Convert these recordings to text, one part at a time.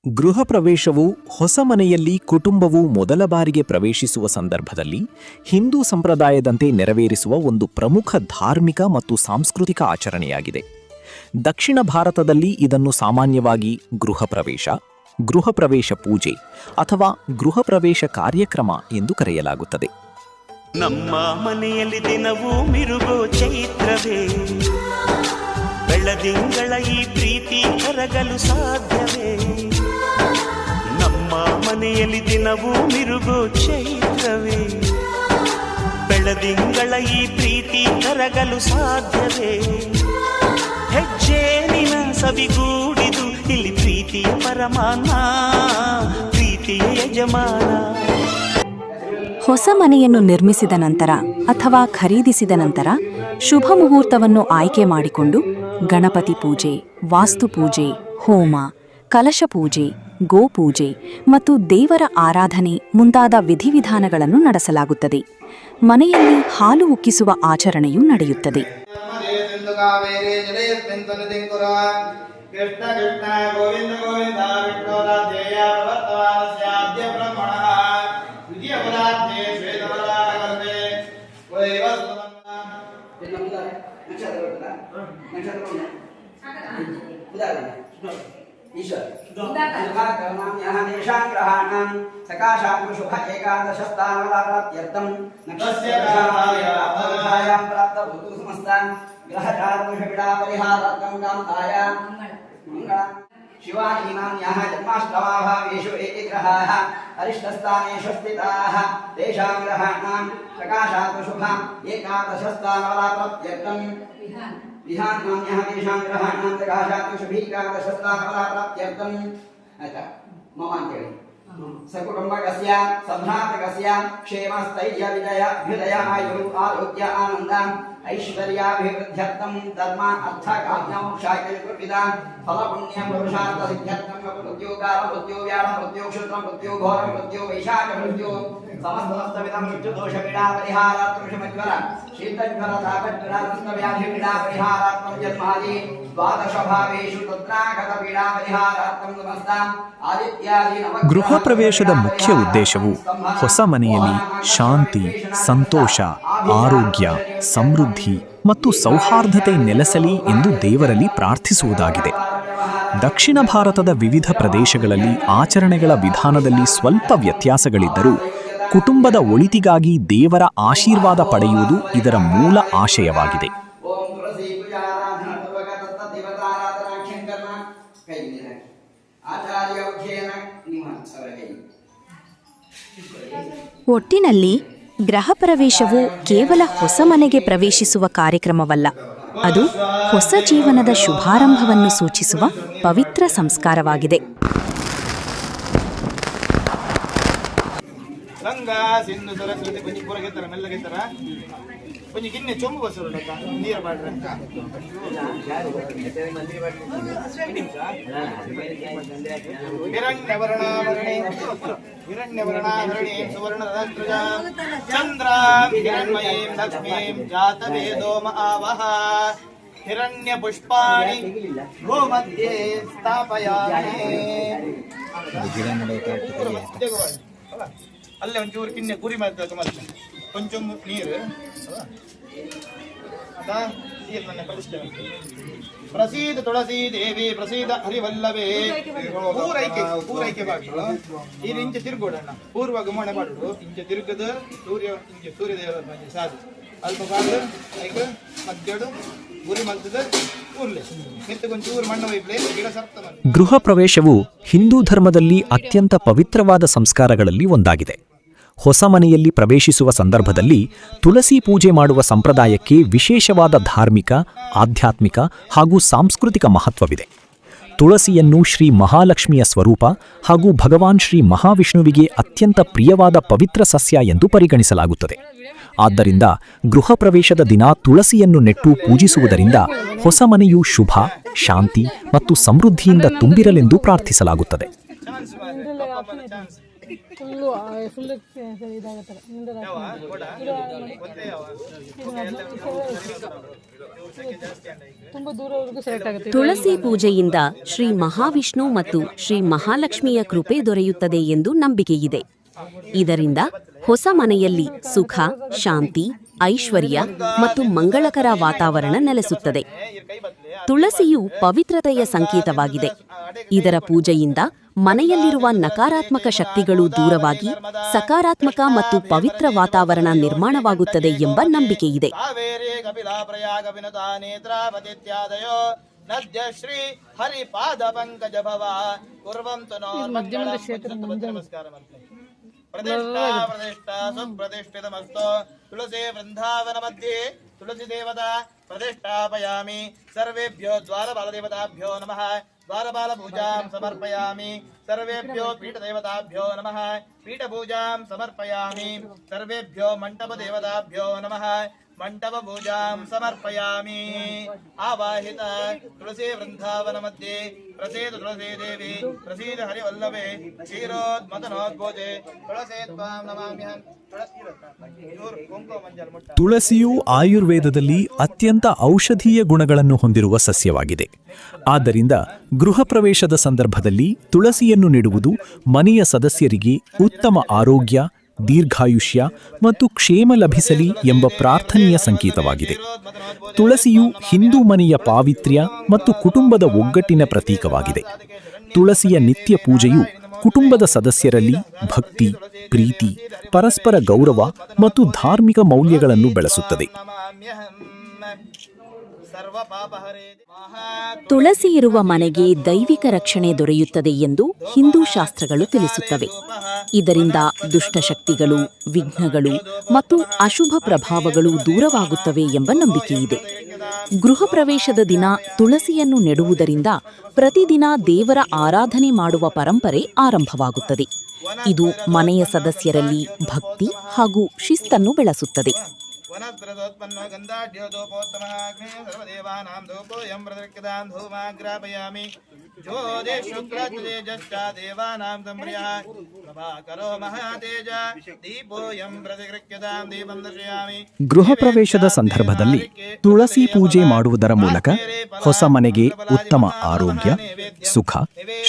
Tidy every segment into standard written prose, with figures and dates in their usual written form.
ಗೃಹ ಪ್ರವೇಶವು ಹೊಸ ಮನೆಯಲ್ಲಿ ಕುಟುಂಬವು ಮೊದಲ ಬಾರಿಗೆ ಪ್ರವೇಶಿಸುವ ಸಂದರ್ಭದಲ್ಲಿ ಹಿಂದೂ ಸಂಪ್ರದಾಯದಂತೆ ನೆರವೇರಿಸುವ ಒಂದು ಪ್ರಮುಖ ಧಾರ್ಮಿಕ ಮತ್ತು ಸಾಂಸ್ಕೃತಿಕ ಆಚರಣೆಯಾಗಿದೆ. ದಕ್ಷಿಣ ಭಾರತದಲ್ಲಿ ಇದನ್ನು ಸಾಮಾನ್ಯವಾಗಿ ಗೃಹ ಪ್ರವೇಶ ಪೂಜೆ ಅಥವಾ ಗೃಹ ಪ್ರವೇಶ ಕಾರ್ಯಕ್ರಮ ಎಂದು ಕರೆಯಲಾಗುತ್ತದೆ. ನಮ್ಮ ಮನೆಯಲ್ಲಿ ದಿನವೂ ಮಿರುಗೋ ಚೈತ್ರವೇ, ಬೆಳದಿಂಗಳ ಈ ಪ್ರೀತಿ ಕರಗಲು ಸಾಧ್ಯವೇ? ನಮ್ಮ ಮನೆಯಲ್ಲಿ ದಿನವೂ ಮಿರುಗೋ ಚೈತ್ರವೇ, ಬೆಳದಿಂಗಳ ಈ ಪ್ರೀತಿ ಕರಗಲು ಸಾಧ್ಯವೇ? ಹೆಜ್ಜೇನಿನ ಸವಿಗೂಡಿದು ಇಲ್ಲಿ ಪ್ರೀತಿಯ ಪರಮಾನ, ಪ್ರೀತಿಯ ಯಜಮಾನ. ಹೊಸ ಮನೆಯನ್ನು ನಿರ್ಮಿಸಿದ ನಂತರ ಅಥವಾ ಖರೀದಿಸಿದ ನಂತರ ಶುಭ ಮುಹೂರ್ತವನ್ನು ಆಯ್ಕೆ ಮಾಡಿಕೊಂಡು ಗಣಪತಿ ಪೂಜೆ, ವಾಸ್ತು ಪೂಜೆ, ಹೋಮ, ಕಲಶ ಪೂಜೆ, ಗೋಪೂಜೆ ಮತ್ತು ದೇವರ ಆರಾಧನೆ ಮುಂತಾದ ವಿಧಿವಿಧಾನಗಳನ್ನು ನಡೆಸಲಾಗುತ್ತದೆ. ಮನೆಯಲ್ಲಿ ಹಾಲು ಉಕ್ಕಿಸುವ ಆಚರಣೆಯೂ ನಡೆಯುತ್ತದೆ. ಸಕಾಶಾಂಕುಶುಭ ಏಕಾದಶಸ್ಥಾನವಲಾಪ್ರಾಪ್ತ್ಯರ್ಥಂ ನಕ್ಷತ್ರಯಾಂ ಪ್ರಾಪ್ತಭೂತು ಸಮಸ್ತಾನ್ ಗ್ರಹಚಾರದೋಷಪೀಡಾ ಪರಿಹಾರಾರ್ಥಂ ಕಾಂತಾಯ ಮಂಗಳ ಶಿವಾನೀನಾಮ್ಯಾಃ ಜನ್ಮಾಷ್ಟಮಾಭಾವೇಷು ಏಕೆ ಗ್ರಹಾಃ ಅರಿಷ್ಟಸ್ಥಾನೇಷು ಸ್ಥಿತಾಃ ತೇಷಾಂ ಗ್ರಹಾಣಾಂ ಸಕಾಶಾತ್ ಶುಭ ಏಕಾದಶಸ್ಥಾನವಲಾಪ್ರಾಪ್ತ್ಯರ್ಥಂ ವಿಹಾನಾಮ್ಯಾಃ ತೇಷಾಂ ಗ್ರಹಾಣಾಂ ಸಕಾಶಾತ್ ಶುಭೀಕಾದಶಸ್ಥಾನವಲಾಪ್ರಾಪ್ತ್ಯರ್ಥಂ ಆಯ್ತಾ ಮಮ ಅಂತೇಳಿ ಸಕುಟುಂಬಕಸ್ಯ ಸಂಭ್ರಾತಕಸ್ಯ ಕ್ಷೇಮ ಸ್ಥೈರ್ಯ ವಿಜಯ ಅಭ್ಯುದಯ ಆಯುರು ಆರೋಗ್ಯ ಆನಂದ ಐಶ್ವರ್ಯಾಭಿವೃದ್ಧ್ಯರ್ಥಂ ಧರ್ಮ ಅರ್ಥ ಕಾಮ್ಯ ಮೋಕ್ಷಾಯ ಕೃಪಿತ ಫಲ ಪುಣ್ಯ ಪುರುಷಾರ್ಥ ಸಿದ್ಧ್ಯರ್ಥಂ ಮೃತ್ಯು ಕಾಲ ಮೃತ್ಯು ವ್ಯಾಳ ಮೃತ್ಯು ಕ್ಷುದ್ರ ಮೃತ್ಯು ಘೋರ ಮೃತ್ಯು ವೈಶಾಖ ಮೃತ್ಯು ಸಮಸ್ತವಿಧಂ ಮೃತ್ಯು ದೋಷ ಪೀಡಾ ಪರಿಹಾರಾರ್ಥಂ ಶಮಜ್ವರ ಶೀತಜ್ವರ ತಾಪಜ್ವರ ವ್ಯಾಧಿ ಪೀಡಾ ಪರಿಹಾರಾರ್ಥಂ ಜನ್ಮಾದಿ ದ್ವಾದಶ ಭಾವೇಷು ತತ್ರಾಗತ ಪೀಡಾ ಪರಿಹಾರಾರ್ಥಂ ಸಮಸ್ತ ಆದಿತ್ಯಾದಿ ನವ. ಗೃಹ ಪ್ರವೇಶದ ಮುಖ್ಯ ಉದ್ದೇಶವು ಹೊಸ ಮನೆಯಲ್ಲಿ ಶಾಂತಿ, ಸಂತೋಷ, ಆರೋಗ್ಯ, ಸಮೃದ್ಧಿ ಮತ್ತು ಸೌಹಾರ್ದತೆ ನೆಲೆಸಲಿ ಎಂದು ದೇವರಲ್ಲಿ ಪ್ರಾರ್ಥಿಸುವುದಾಗಿದೆ. ದಕ್ಷಿಣ ಭಾರತದ ವಿವಿಧ ಪ್ರದೇಶಗಳಲ್ಲಿ ಆಚರಣೆಗಳ ವಿಧಾನದಲ್ಲಿ ಸ್ವಲ್ಪ ವ್ಯತ್ಯಾಸಗಳಿದ್ದರೂ ಕುಟುಂಬದ ಒಳಿತಿಗಾಗಿ ದೇವರ ಆಶೀರ್ವಾದ ಪಡೆಯುವುದು ಇದರ ಮೂಲ ಆಶಯವಾಗಿದೆ. ಒಟ್ಟಿನಲ್ಲಿ ಗೃಹ ಪ್ರವೇಶವು ಕೇವಲ ಹೊಸ ಮನೆಗೆ ಪ್ರವೇಶಿಸುವ ಕಾರ್ಯಕ್ರಮವಲ್ಲ, ಅದು ಹೊಸ ಜೀವನದ ಶುಭಾರಂಭವನ್ನು ಸೂಚಿಸುವ ಪವಿತ್ರ ಸಂಸ್ಕಾರವಾಗಿದೆ. ಹಿರಣ್ಯ ಪುಷ್ಪಾಣಿ ಗೋಮಧ್ಯೆ ಸ್ಥಾಪಯಾಮಿ. ಅಲ್ಲೇ ಒಂಚೂರು ಕಿನ್ನೆ ಗುರಿ ಮಾಡ್ತಾರೆ, ಮತ್ತೆ ಕೊಂಚ ನೀರು ಪ್ರಸೀದ ತುಳಸಿ ದೇವಿ ಪ್ರಸೀದ ಹರಿವಲ್ಲವೇ. ಪೂರೈಕೆ ಬಾಗಿಲು ಈ ಇಂಚ ತಿರುಗೋಡಣ್ಣ ಪೂರ್ವ ಗಮನ ಮಾಡುದು ಇಂಚ ತಿರುಗದ ಸೂರ್ಯದೇವರ ಸಾಧು ಅಲ್ಪ ಬಾಗಿಲು ಈಗ ಮಧ್ಯಡು ಗುರಿ ಮಲ್ತದ ಊರ್ಲೆ ಮೆತ್ತಗೊಂಚೂರು ಮಣ್ಣು ವೈಪ್ಲೆ ಗಿಡ ಸಪ್ತ. ಗೃಹ ಪ್ರವೇಶವು ಹಿಂದೂ ಧರ್ಮದಲ್ಲಿ ಅತ್ಯಂತ ಪವಿತ್ರವಾದ ಸಂಸ್ಕಾರಗಳಲ್ಲಿ ಒಂದಾಗಿದೆ. ಹೊಸ ಮನೆಯಲ್ಲಿ ಪ್ರವೇಶಿಸುವ ಸಂದರ್ಭದಲ್ಲಿ ತುಳಸಿ ಪೂಜೆ ಮಾಡುವ ಸಂಪ್ರದಾಯಕ್ಕೆ ವಿಶೇಷವಾದ ಧಾರ್ಮಿಕ, ಆಧ್ಯಾತ್ಮಿಕ ಹಾಗೂ ಸಾಂಸ್ಕೃತಿಕ ಮಹತ್ವವಿದೆ. ತುಳಸಿಯನ್ನು ಶ್ರೀ ಮಹಾಲಕ್ಷ್ಮಿಯ ಸ್ವರೂಪ ಹಾಗೂ ಭಗವಾನ್ ಶ್ರೀ ಮಹಾವಿಷ್ಣುವಿಗೆ ಅತ್ಯಂತ ಪ್ರಿಯವಾದ ಪವಿತ್ರ ಸಸ್ಯ ಎಂದು ಪರಿಗಣಿಸಲಾಗುತ್ತದೆ. ಆದ್ದರಿಂದ ಗೃಹ ಪ್ರವೇಶದ ದಿನ ತುಳಸಿಯನ್ನು ನೆಟ್ಟು ಪೂಜಿಸುವುದರಿಂದ ಹೊಸ ಮನೆಯು ಶುಭ, ಶಾಂತಿ ಮತ್ತು ಸಮೃದ್ಧಿಯಿಂದ ತುಂಬಿರಲೆಂದು ಪ್ರಾರ್ಥಿಸಲಾಗುತ್ತದೆ. ಫುಲ್ ಇದಾಗತ್ತಲ್ಲ ಮುಂದೆ ಯಾವ ಕೊಡ ಗೊತ್ತೇ ಯಾವ ತುಂಬ ದೂರವರೆಗೂ ಸೆಲೆಕ್ಟ್ ಆಗುತ್ತೆ. ತುಳಸಿ ಪೂಜೆಯಿಂದ ಶ್ರೀ ಮಹಾವಿಷ್ಣು ಮತ್ತು ಶ್ರೀ ಮಹಾಲಕ್ಷ್ಮಿಯ ಕೃಪೆ ದೊರೆಯುತ್ತದೆ ಎಂದು ನಂಬಿಕೆಯಿದೆ. ಇದರಿಂದ ಹೊಸ ಮನೆಯಲ್ಲಿ ಸುಖ, ಶಾಂತಿ, ಐಶ್ವರ್ಯ ಮತ್ತು ಮಂಗಳಕರ ವಾತಾವರಣ ನೆಲೆಸುತ್ತದೆ. ತುಳಸಿಯು ಪವಿತ್ರತೆಯ ಸಂಕೇತವಾಗಿದೆ. ಇದರ ಪೂಜೆಯಿಂದ ಮನೆಯಲ್ಲಿರುವ ನಕಾರಾತ್ಮಕ ಶಕ್ತಿಗಳು ದೂರವಾಗಿ ಸಕಾರಾತ್ಮಕ ಮತ್ತು ಪವಿತ್ರ ವಾತಾವರಣ ನಿರ್ಮಾಣವಾಗುತ್ತದೆ ಎಂಬ ನಂಬಿಕೆಯಿದೆ. ನದ್ಯ ಶ್ರೀ ಹರಿಪಾದ ಪಂಕಜ ಭವ ಕುರ್ವಂತು ಮಧ್ಯಮದ ಕ್ಷೇತ್ರ ನಮಸ್ಕಾರ ಪ್ರತಿಷ್ಠಾ ಪ್ರತಿಷ್ಠಾ ಸುಪ್ರತಿಷ್ಠಿತಮಸ್ತು ತುಳಸಿ ವೃಂದಾವನ ಮಧ್ಯೆ ತುಳಸಿ ದೇವತಾ ಪ್ರತಿಷ್ಠಾಪಯಾಮಿ ಸರ್ವೇಭ್ಯೋ ದ್ವಾರಪಾಲದೇವತಾಭ್ಯೋ ನಮಃ ದ್ವಾರಪಾಲ ಪೂಜಾಂ ಸಮರ್ಪಯಾಮಿ ಸರ್ವೇಭ್ಯೋ ಪೀಠದೇವತಾಭ್ಯೋ ನಮಃ ಪೀಠಪೂಜಾಂ ಸಮರ್ಪಯಾಮಿ ಸರ್ವೇಭ್ಯೋ ಮಂಟಪದೇವತಾಭ್ಯೋ ನಮಃ ಮಂಟಪ ಪೂಜಾಂ ಸಮರ್ಪಯಾಮಿ. ಆವಾಹಿತ ತುಳಸಿ ವೃಂದಾವನ ಮಧ್ಯೆ ಪ್ರಸೀದ ತುಳಸಿ ದೇವಿ ಪ್ರಸೀದ ಹರಿವಲ್ಲಭೆ ಕ್ಷೀರೋದ್ಮತನೋದ್ಭೋಜೆ ತುಳಸಿ ತ್ವಾಂ ನಮಾಮ್ಯಹಂ. ತುಳಸಿಯು ಆಯುರ್ವೇದದಲ್ಲಿ ಅತ್ಯಂತ ಔಷಧೀಯ ಗುಣಗಳನ್ನು ಹೊಂದಿರುವ ಸಸ್ಯವಾಗಿದೆ. ಆದ್ದರಿಂದ ಗೃಹ ಪ್ರವೇಶದ ಸಂದರ್ಭದಲ್ಲಿ ತುಳಸಿಯನ್ನು ನೆಡುವುದು ಮನೆಯ ಸದಸ್ಯರಿಗೆ ಉತ್ತಮ ಆರೋಗ್ಯ, ದೀರ್ಘಾಯುಷ್ಯ ಮತ್ತು ಕ್ಷೇಮ ಲಭಿಸಲಿ ಎಂಬ ಪ್ರಾರ್ಥನೆಯ ಸಂಕೇತವಾಗಿದೆ. ತುಳಸಿಯು ಹಿಂದೂ ಮನೆಯ ಪಾವಿತ್ರ್ಯ ಮತ್ತು ಕುಟುಂಬದ ಒಗ್ಗಟ್ಟಿನ ಪ್ರತೀಕವಾಗಿದೆ. ತುಳಸಿಯ ನಿತ್ಯ ಪೂಜೆಯು ಕುಟುಂಬದ ಸದಸ್ಯರಲ್ಲಿ ಭಕ್ತಿ, ಪ್ರೀತಿ, ಪರಸ್ಪರ ಗೌರವ ಮತ್ತು ಧಾರ್ಮಿಕ ಮೌಲ್ಯಗಳನ್ನು ಬೆಳೆಸುತ್ತದೆ. ತುಳಸಿ ಇರುವ ಮನೆಗೆ ದೈವಿಕ ರಕ್ಷಣೆ ದೊರೆಯುತ್ತದೆ ಎಂದು ಹಿಂದೂ ಶಾಸ್ತ್ರಗಳು ತಿಳಿಸುತ್ತವೆ. ಇದರಿಂದ ದುಷ್ಟಶಕ್ತಿಗಳು, ವಿಘ್ನಗಳು ಮತ್ತು ಅಶುಭ ಪ್ರಭಾವಗಳು ದೂರವಾಗುತ್ತವೆ ಎಂಬ ನಂಬಿಕೆಯಿದೆ. ಗೃಹ ಪ್ರವೇಶದ ದಿನ ತುಳಸಿಯನ್ನು ನೆಡುವುದರಿಂದ ಪ್ರತಿದಿನ ದೇವರ ಆರಾಧನೆ ಮಾಡುವ ಪರಂಪರೆ ಆರಂಭವಾಗುತ್ತದೆ. ಇದು ಮನೆಯ ಸದಸ್ಯರಲ್ಲಿ ಭಕ್ತಿ ಹಾಗೂ ಶಿಸ್ತನ್ನು ಬೆಳೆಸುತ್ತದೆ. ವನಸ್ಪೃತೋತ್ಪನ್ನೋ ಗಂಧಾಢ್ಯೋ ಧೂಪೋತ್ತಮಃ ಅಗ್ನೇ ಸರ್ವದೇವಾನಾಂ ಧೂಪೋಯಂ ಪ್ರದಕ್ಷಿತಾಂ ಧೂಮಾಗ್ರಾಪಯಾಮಿ ಜ್ಯೋತಿ ಶುಕ್ಲತೇಜಶ್ಚ ದೇವಾನಾಂ ಸಂಪ್ರಿಯಃ ಪ್ರಭಾಕರೋ ಮಹಾತೇಜ ದೀಪೋಯಂ ಪ್ರತಿಗೃಹ್ಯತಾಂ ದೀಪಂ ದರ್ಶಯಾಮಿ. ಗೃಹ ಪ್ರವೇಶದ ಸಂದರ್ಭದಲ್ಲಿ ತುಳಸಿ ಪೂಜೆ ಮಾಡುವುದರ ಮೂಲಕ ಹೊಸ ಮನೆಗೆ ಉತ್ತಮ ಆರೋಗ್ಯ, ಸುಖ,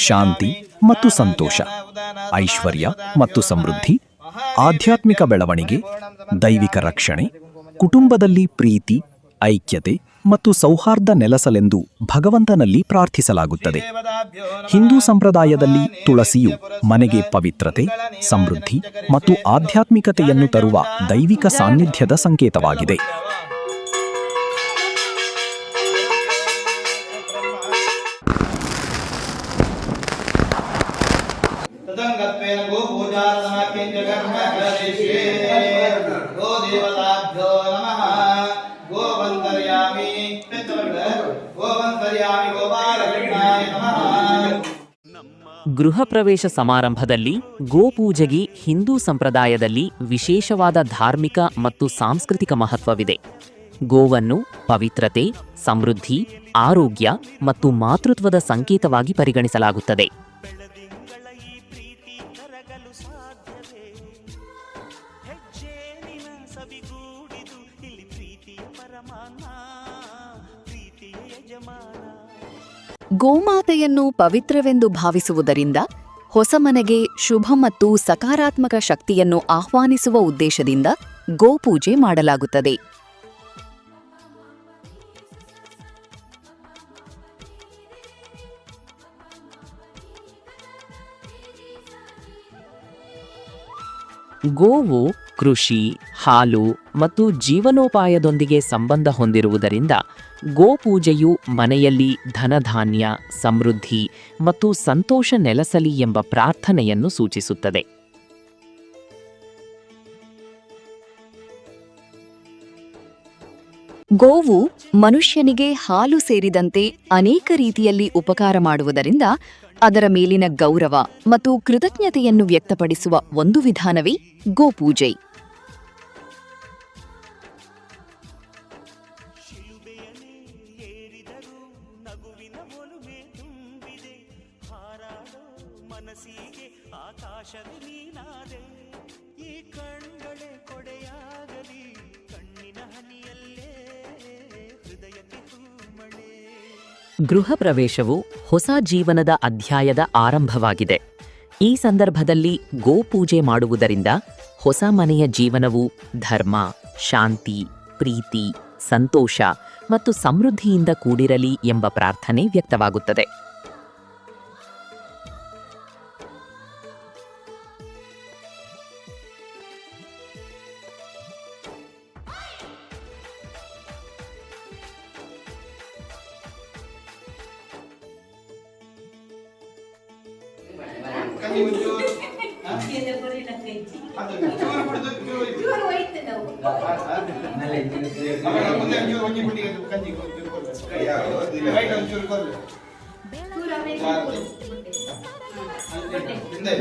ಶಾಂತಿ ಮತ್ತು ಸಂತೋಷ, ಐಶ್ವರ್ಯ ಮತ್ತು ಸಮೃದ್ಧಿ, ಆಧ್ಯಾತ್ಮಿಕ ಬೆಳವಣಿಗೆ, ದೈವಿಕ ರಕ್ಷಣೆ, ಕುಟುಂಬದಲ್ಲಿ ಪ್ರೀತಿ, ಐಕ್ಯತೆ ಮತ್ತು ಸೌಹಾರ್ದ ನೆಲೆಸಲೆಂದು ಭಗವಂತನಲ್ಲಿ ಪ್ರಾರ್ಥಿಸಲಾಗುತ್ತದೆ. ಹಿಂದೂ ಸಂಪ್ರದಾಯದಲ್ಲಿ ತುಳಸಿಯು ಮನೆಗೆ ಪವಿತ್ರತೆ, ಸಮೃದ್ಧಿ ಮತ್ತು ಆಧ್ಯಾತ್ಮಿಕತೆಯನ್ನು ತರುವ ದೈವಿಕ ಸಾನ್ನಿಧ್ಯದ ಸಂಕೇತವಾಗಿದೆ. ತದಂಗತ್ವೇನ ಗೋಪೂಜಾರಸಮಾಖ್ಯಂಚ ಕರ್ಮ ಪ್ರದೇಶೇ ಗೋದೇವತಾಭ್ಯೋ ನಮಃ ಗೋವಂತರ್ಯಾಮಿ ಗೋವಂತರ್ಯಾಮಿ ಗೋಪಾಲಕೃಷ್ಣಾಯ ನಮಃ. ಗೃಹ ಪ್ರವೇಶ ಸಮಾರಂಭದಲ್ಲಿ ಗೋಪೂಜೆಗೆ ಹಿಂದೂ ಸಂಪ್ರದಾಯದಲ್ಲಿ ವಿಶೇಷವಾದ ಧಾರ್ಮಿಕ ಮತ್ತು ಸಾಂಸ್ಕೃತಿಕ ಮಹತ್ವವಿದೆ. ಗೋವನ್ನು ಪವಿತ್ರತೆ, ಸಮೃದ್ಧಿ, ಆರೋಗ್ಯ ಮತ್ತು ಮಾತೃತ್ವದ ಸಂಕೇತವಾಗಿ ಪರಿಗಣಿಸಲಾಗುತ್ತದೆ. ಗೋಮಾತೆಯನ್ನು ಪವಿತ್ರವೆಂದು ಭಾವಿಸುವುದರಿಂದ ಹೊಸ ಮನೆಗೆ ಶುಭ ಮತ್ತು ಸಕಾರಾತ್ಮಕ ಶಕ್ತಿಯನ್ನು ಆಹ್ವಾನಿಸುವ ಉದ್ದೇಶದಿಂದ ಗೋಪೂಜೆ ಮಾಡಲಾಗುತ್ತದೆ. ಗೋವು ಕೃಷಿ, ಹಾಲು ಮತ್ತು ಜೀವನೋಪಾಯದೊಂದಿಗೆ ಸಂಬಂಧ ಹೊಂದಿರುವುದರಿಂದ ಗೋಪೂಜೆಯು ಮನೆಯಲ್ಲಿ ಧನಧಾನ್ಯ, ಸಮೃದ್ಧಿ ಮತ್ತು ಸಂತೋಷ ನೆಲೆಸಲಿ ಎಂಬ ಪ್ರಾರ್ಥನೆಯನ್ನು ಸೂಚಿಸುತ್ತದೆ. ಗೋವು ಮನುಷ್ಯನಿಗೆ ಹಾಲು ಸೇರಿದಂತೆ ಅನೇಕ ರೀತಿಯಲ್ಲಿ ಉಪಕಾರ ಮಾಡುವುದರಿಂದ ಅದರ ಮೇಲಿನ ಗೌರವ ಮತ್ತು ಕೃತಜ್ಞತೆಯನ್ನು ವ್ಯಕ್ತಪಡಿಸುವ ಒಂದು ವಿಧಾನವೇ ಗೋಪೂಜೆ. ಮನಸ್ಸಿಗೆ ಆಕಾಶವೇ ನೀನಾದೆ, ಈ ಕಣ್ಗಳೇ ಕೊಡೆಯಾಗಲಿ, ಕಣ್ಣಿನ ಹನಿಯಲ್ಲೇ ಹೃದಯಕ್ಕೆ ಹೂಮಳೆ. ಗೃಹ ಪ್ರವೇಶವು ಹೊಸ ಜೀವನದ ಅಧ್ಯಾಯದ ಆರಂಭವಾಗಿದೆ. ಈ ಸಂದರ್ಭದಲ್ಲಿ ಗೋಪೂಜೆ ಮಾಡುವುದರಿಂದ ಹೊಸ ಮನೆಯ ಜೀವನವು ಧರ್ಮ, ಶಾಂತಿ, ಪ್ರೀತಿ, ಸಂತೋಷ ಮತ್ತು ಸಮೃದ್ಧಿಯಿಂದ ಕೂಡಿರಲಿ ಎಂಬ ಪ್ರಾರ್ಥನೆ ವ್ಯಕ್ತವಾಗುತ್ತದೆ. ಕಣ್ಣಿ ಒಂಚೂರು ಚೂರು ಬಿಡುದು ಚೂರು ಮುಂದೆ ಒಂಚೂರು ಒಂಜಿ ಪುಟ್ಟಿಗೆ ಕಂಜಿ ಒಂಚೂರು ಕೊಡ್ಬೇಕು, ರೈಟ್ ಒಂಚೂರು ಕೊಡ್ಬೇಕು. ಹಿಂದೆ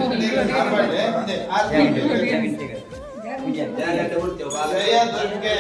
ಜಯ ದುರ್ಗೆ